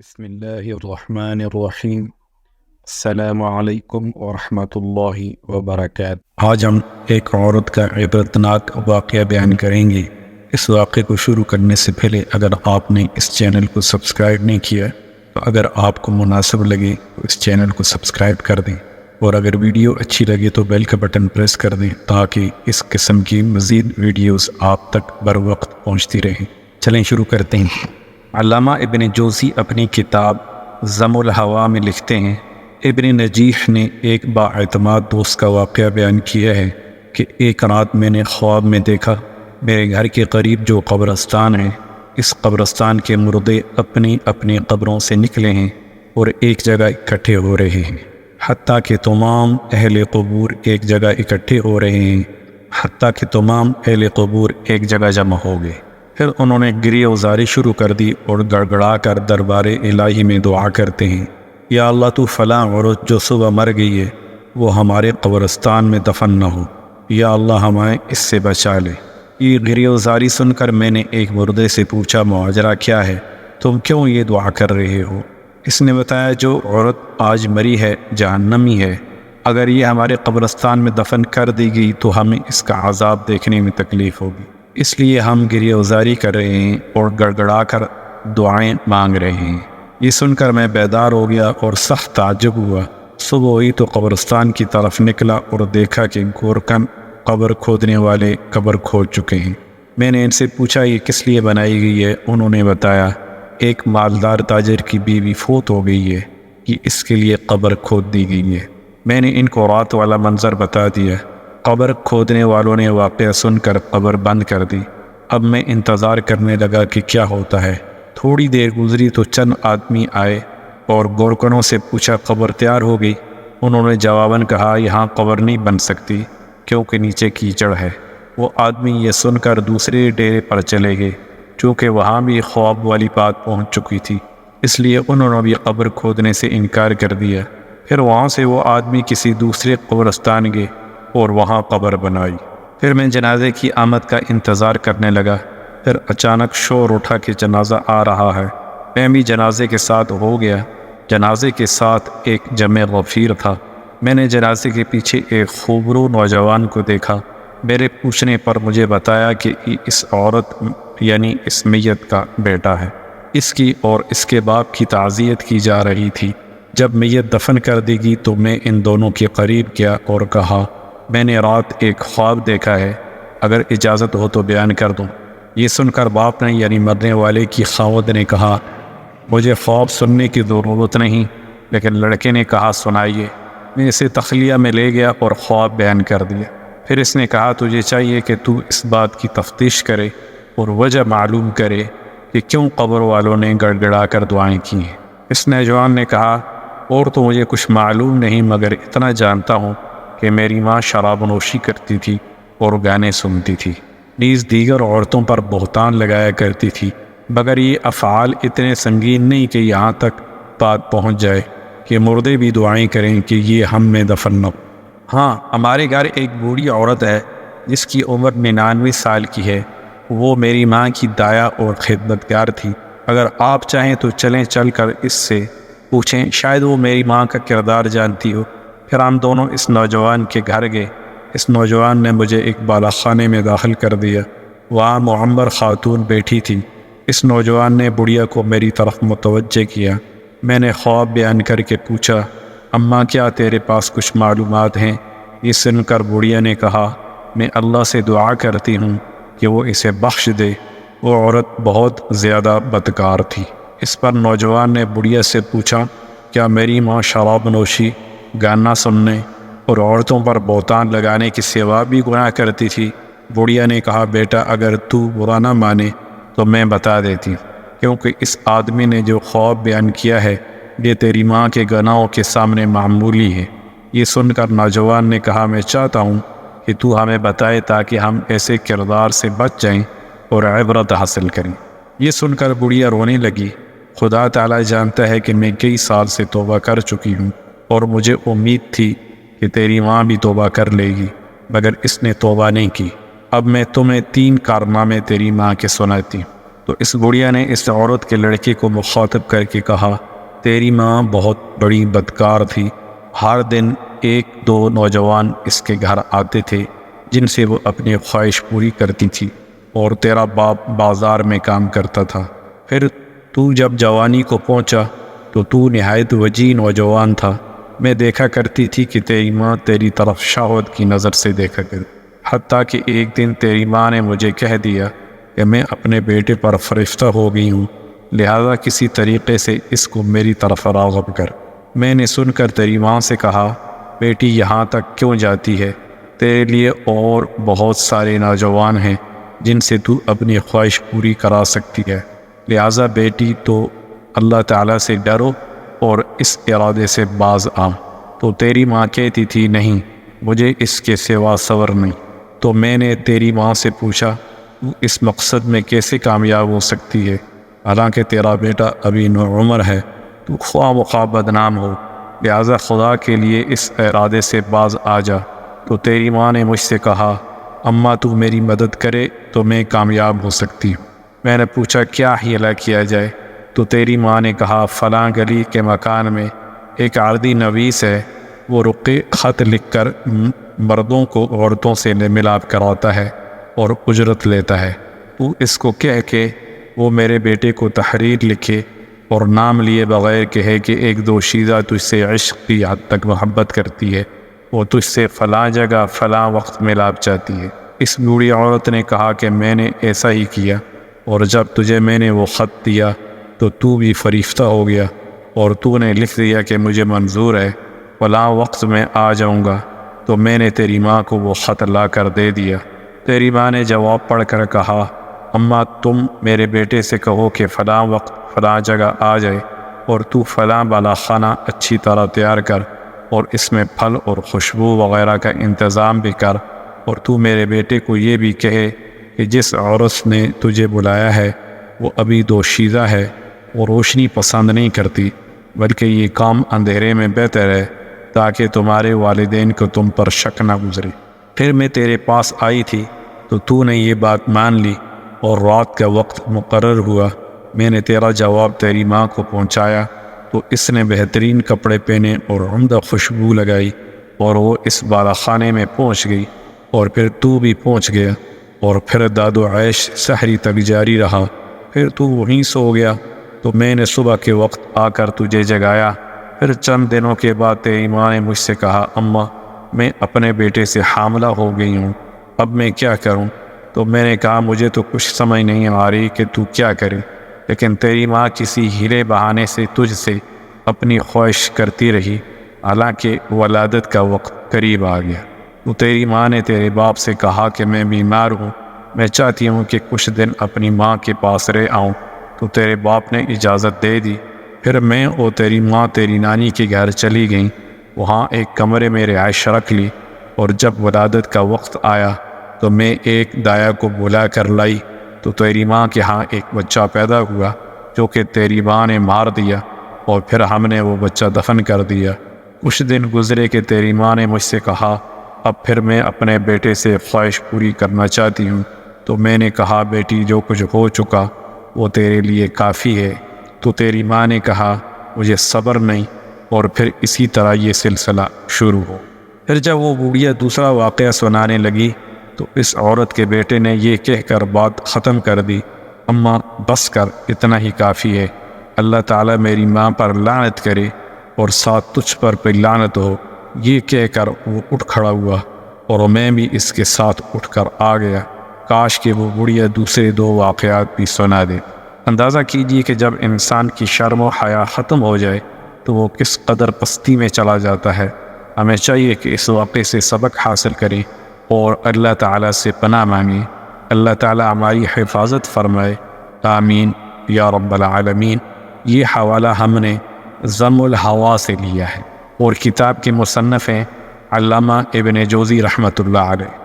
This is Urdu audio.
بسم اللہ الرحمن الرحیم۔ السلام علیکم ورحمۃ اللہ وبرکاتہ۔ آج ہم ایک عورت کا عبرتناک واقعہ بیان کریں گے۔ اس واقعے کو شروع کرنے سے پہلے اگر آپ نے اس چینل کو سبسکرائب نہیں کیا تو اگر آپ کو مناسب لگے تو اس چینل کو سبسکرائب کر دیں، اور اگر ویڈیو اچھی لگے تو بیل کا بٹن پریس کر دیں تاکہ اس قسم کی مزید ویڈیوز آپ تک بر وقت پہنچتی رہیں۔ چلیں شروع کرتے ہیں۔ علامہ ابن جوزی اپنی کتاب ذم الہوا میں لکھتے ہیں، ابن نجیح نے ایک بااعتماد دوست کا واقعہ بیان کیا ہے کہ ایک رات میں نے خواب میں دیکھا میرے گھر کے قریب جو قبرستان ہے، اس قبرستان کے مردے اپنی اپنی قبروں سے نکلے ہیں اور ایک جگہ اکٹھے ہو رہے ہیں، حتیٰ کہ تمام اہل قبور ایک جگہ اکٹھے ہو رہے ہیں، حتیٰ کہ تمام اہل قبور ایک جگہ جمع ہو گئے۔ پھر انہوں نے گریہ وزاری شروع کر دی اور گڑگڑا کر دربار الہی میں دعا کرتے ہیں، یا اللہ تو فلاں عورت جو صبح مر گئی ہے وہ ہمارے قبرستان میں دفن نہ ہو، یا اللہ ہمیں اس سے بچا لے۔ یہ گریہ وزاری سن کر میں نے ایک مردے سے پوچھا، ماجرا کیا ہے؟ تم کیوں یہ دعا کر رہے ہو؟ اس نے بتایا، جو عورت آج مری ہے جہنمی ہے، اگر یہ ہمارے قبرستان میں دفن کر دی گئی تو ہمیں اس کا عذاب دیکھنے میں تکلیف ہوگی، اس لیے ہم گریہ وزاری کر رہے ہیں اور گڑگڑا کر دعائیں مانگ رہے ہیں۔ یہ سن کر میں بیدار ہو گیا اور سخت تعجب ہوا۔ صبح ہوئی تو قبرستان کی طرف نکلا اور دیکھا کہ گورکن قبر کھودنے والے قبر کھود چکے ہیں۔ میں نے ان سے پوچھا یہ کس لیے بنائی گئی ہے؟ انہوں نے بتایا، ایک مالدار تاجر کی بیوی فوت ہو گئی ہے کہ اس کے لیے قبر کھود دی گئی ہے۔ میں نے ان کو رات والا منظر بتا دیا۔ قبر کھودنے والوں نے واقعہ سن کر قبر بند کر دی۔ اب میں انتظار کرنے لگا کہ کیا ہوتا ہے۔ تھوڑی دیر گزری تو چند آدمی آئے اور گورکنوں سے پوچھا، قبر تیار ہو گئی؟ انہوں نے جواباً کہا، یہاں قبر نہیں بن سکتی کیونکہ نیچے کیچڑ ہے۔ وہ آدمی یہ سن کر دوسرے ڈیرے پر چلے گئے، چونکہ وہاں بھی خواب والی بات پہنچ چکی تھی، اس لیے انہوں نے بھی قبر کھودنے سے انکار کر دیا۔ پھر وہاں سے وہ آدمی کسی دوسرے قبرستان گئے اور وہاں قبر بنائی۔ پھر میں جنازے کی آمد کا انتظار کرنے لگا۔ پھر اچانک شور اٹھا کہ جنازہ آ رہا ہے۔ میں بھی جنازے کے ساتھ ہو گیا۔ جنازے کے ساتھ ایک جمع غفیر تھا۔ میں نے جنازے کے پیچھے ایک خوبرو نوجوان کو دیکھا۔ میرے پوچھنے پر مجھے بتایا کہ اس عورت یعنی اس میت کا بیٹا ہے۔ اس کی اور اس کے باپ کی تعزیت کی جا رہی تھی۔ جب میت دفن کر دی گئی تو میں ان دونوں کے قریب گیا اور کہا، میں نے رات ایک خواب دیکھا ہے، اگر اجازت ہو تو بیان کر دوں۔ یہ سن کر باپ نے یعنی مرنے والے کی خاوند نے کہا، مجھے خواب سننے کی ضرورت نہیں، لیکن لڑکے نے کہا، سنائیے۔ میں اسے تخلیہ میں لے گیا اور خواب بیان کر دیا۔ پھر اس نے کہا، تجھے چاہیے کہ تو اس بات کی تفتیش کرے اور وجہ معلوم کرے کہ کیوں قبر والوں نے گڑ گڑا کر دعائیں کی ہیں۔ اس نوجوان نے کہا، اور تو مجھے کچھ معلوم نہیں، مگر اتنا جانتا ہوں کہ میری ماں شراب نوشی کرتی تھی اور گانے سنتی تھی، نیز دیگر عورتوں پر بہتان لگایا کرتی تھی، مگر یہ افعال اتنے سنگین نہیں کہ یہاں تک بات پہنچ جائے کہ مردے بھی دعائیں کریں کہ یہ ہم میں دفن نہ ہو۔ ہاں، ہمارے گھر ایک بوڑھی عورت ہے جس کی عمر 99 سال کی ہے، وہ میری ماں کی دایا اور خدمتگار تھی۔ اگر آپ چاہیں تو چلیں، چل کر اس سے پوچھیں، شاید وہ میری ماں کا کردار جانتی ہو۔ پھر ہم دونوں اس نوجوان کے گھر گئے۔ اس نوجوان نے مجھے ایک بالا خانے میں داخل کر دیا۔ وہاں معمر خاتون بیٹھی تھی۔ اس نوجوان نے بڑھیا کو میری طرف متوجہ کیا۔ میں نے خواب بیان کر کے پوچھا، اماں کیا تیرے پاس کچھ معلومات ہیں؟ یہ سن کر بڑھیا نے کہا، میں اللہ سے دعا کرتی ہوں کہ وہ اسے بخش دے، وہ عورت بہت زیادہ بدکار تھی۔ اس پر نوجوان نے بڑھیا سے پوچھا، کیا میری ماں شراب نوشی، گانا سننے اور عورتوں پر بہتان لگانے کے سوا بھی گناہ کرتی تھی؟ بڑھیا نے کہا، بیٹا اگر تو برا نہ مانے تو میں بتا دیتی ہوں، کیونکہ اس آدمی نے جو خواب بیان کیا ہے یہ تیری ماں کے گناہوں کے سامنے معمولی ہے۔ یہ سن کر نوجوان نے کہا، میں چاہتا ہوں کہ تو ہمیں بتائے تاکہ ہم ایسے کردار سے بچ جائیں اور عبرت حاصل کریں۔ یہ سن کر بڑھیا رونے لگی۔ خدا تعالیٰ جانتا ہے کہ میں کئی سال سے توبہ کر چکی ہوں اور مجھے امید تھی کہ تیری ماں بھی توبہ کر لے گی، مگر اس نے توبہ نہیں کی۔ اب میں تمہیں 3 کارنامے تیری ماں کے سناتی ہوں۔ تو اس بڑھیا نے اس عورت کے لڑکے کو مخاطب کر کے کہا، تیری ماں بہت بڑی بدکار تھی، ہر دن 1-2 نوجوان اس کے گھر آتے تھے جن سے وہ اپنی خواہش پوری کرتی تھی، اور تیرا باپ بازار میں کام کرتا تھا۔ پھر تو جب جوانی کو پہنچا تو نہایت وجیح نوجوان تھا، میں دیکھا کرتی تھی کہ تیری ماں تیری طرف شہوت کی نظر سے دیکھا کرتی، حتیٰ کہ ایک دن تیری ماں نے مجھے کہہ دیا کہ میں اپنے بیٹے پر فرشتہ ہو گئی ہوں، لہذا کسی طریقے سے اس کو میری طرف راغب کر۔ میں نے سن کر تیری ماں سے کہا، بیٹی یہاں تک کیوں جاتی ہے؟ تیرے لیے اور بہت سارے نوجوان ہیں جن سے تو اپنی خواہش پوری کرا سکتی ہے، لہذا بیٹی تو اللہ تعالیٰ سے ڈرو اور اس ارادے سے باز آ۔ تو تیری ماں کہتی تھی، نہیں، مجھے اس کے سوا صبر نہیں۔ تو میں نے تیری ماں سے پوچھا، تو اس مقصد میں کیسے کامیاب ہو سکتی ہے؟ حالانکہ تیرا بیٹا ابھی نوعمر ہے، تو خواہ مخواہ بدنام ہو، لہذا خدا کے لیے اس ارادے سے باز آ جا۔ تو تیری ماں نے مجھ سے کہا، اماں تو میری مدد کرے تو میں کامیاب ہو سکتی ہوں۔ میں نے پوچھا، کیا حیلہ کیا جائے؟ تو تیری ماں نے کہا، فلاں گلی کے مکان میں ایک عارضی نویس ہے، وہ رقعے خط لکھ کر مردوں کو عورتوں سے ملاپ کراتا ہے اور اجرت لیتا ہے، تو اس کو کہہ کے وہ میرے بیٹے کو تحریر لکھے اور نام لیے بغیر کہے کہ ایک دوشیزہ تجھ سے عشق کی حد تک محبت کرتی ہے، وہ تجھ سے فلاں جگہ فلاں وقت ملاپ چاہتی ہے۔ اس بوڑھی عورت نے کہا کہ میں نے ایسا ہی کیا، اور جب تجھے میں نے وہ خط دیا تو بھی فریفتہ ہو گیا، اور تو نے لکھ دیا کہ مجھے منظور ہے، فلاں وقت میں آ جاؤں گا۔ تو میں نے تیری ماں کو وہ خط لا کر دے دیا۔ تیری ماں نے جواب پڑھ کر کہا، اماں تم میرے بیٹے سے کہو کہ فلاں وقت فلاں جگہ آ جائے، اور تو فلاں بالا خانہ اچھی طرح تیار کر، اور اس میں پھل اور خوشبو وغیرہ کا انتظام بھی کر، اور تو میرے بیٹے کو یہ بھی کہے کہ جس عورت نے تجھے بلایا ہے وہ ابھی دوشیزہ ہے، وہ روشنی پسند نہیں کرتی، بلکہ یہ کام اندھیرے میں بہتر ہے تاکہ تمہارے والدین کو تم پر شک نہ گزرے۔ پھر میں تیرے پاس آئی تھی تو نے یہ بات مان لی، اور رات کا وقت مقرر ہوا۔ میں نے تیرا جواب تیری ماں کو پہنچایا تو اس نے بہترین کپڑے پہنے اور عمدہ خوشبو لگائی، اور وہ اس بالا خانے میں پہنچ گئی، اور پھر تو بھی پہنچ گیا، اور پھر داد و عیش سحری تک جاری رہا۔ پھر تو وہیں سو گیا، تو میں نے صبح کے وقت آ کر تجھے جگایا۔ پھر چند دنوں کے بعد تیری ماں نے مجھ سے کہا، اماں میں اپنے بیٹے سے حاملہ ہو گئی ہوں، اب میں کیا کروں؟ تو میں نے کہا، مجھے تو کچھ سمجھ نہیں آ رہی کہ تو کیا کرے، لیکن تیری ماں کسی ہیلے بہانے سے تجھ سے اپنی خواہش کرتی رہی، حالانکہ ولادت کا وقت قریب آ گیا۔ تو تیری ماں نے تیرے باپ سے کہا کہ میں بیمار ہوں، میں چاہتی ہوں کہ کچھ دن اپنی ماں کے پاس رہ آؤں۔ تو تیرے باپ نے اجازت دے دی۔ پھر میں اور تیری ماں تیری نانی کے گھر چلی گئیں، وہاں ایک کمرے میں رہائش رکھ لی، اور جب ولادت کا وقت آیا تو میں ایک دایا کو بلا کر لائی، تو تیری ماں کے ہاں ایک بچہ پیدا ہوا جو کہ تیری ماں نے مار دیا، اور پھر ہم نے وہ بچہ دفن کر دیا۔ کچھ دن گزرے کہ تیری ماں نے مجھ سے کہا، اب پھر میں اپنے بیٹے سے خواہش پوری کرنا چاہتی ہوں۔ تو میں نے کہا، بیٹی جو کچھ ہو چکا وہ تیرے لیے کافی ہے۔ تو تیری ماں نے کہا، مجھے صبر نہیں، اور پھر اسی طرح یہ سلسلہ شروع ہو۔ پھر جب وہ بوڑھیا دوسرا واقعہ سنانے لگی تو اس عورت کے بیٹے نے یہ کہہ کر بات ختم کر دی، اماں بس کر، اتنا ہی کافی ہے، اللہ تعالیٰ میری ماں پر لعنت کرے اور ساتھ تجھ پر لعنت ہو۔ یہ کہہ کر وہ اٹھ کھڑا ہوا، اور میں بھی اس کے ساتھ اٹھ کر آ گیا۔ کاش کہ وہ بڑھیا دوسرے 2 واقعات بھی سنا دے۔ اندازہ کیجیے کہ جب انسان کی شرم و حیا ختم ہو جائے تو وہ کس قدر پستی میں چلا جاتا ہے۔ ہمیں چاہیے کہ اس واقعے سے سبق حاصل کریں اور اللہ تعالیٰ سے پناہ مانگیں۔ اللہ تعالیٰ ہماری حفاظت فرمائے، آمین یا رب العالمین۔ یہ حوالہ ہم نے ضم الہوا سے لیا ہے، اور کتاب کے مصنف ہیں علامہ ابن جوزی رحمۃ اللہ علیہ۔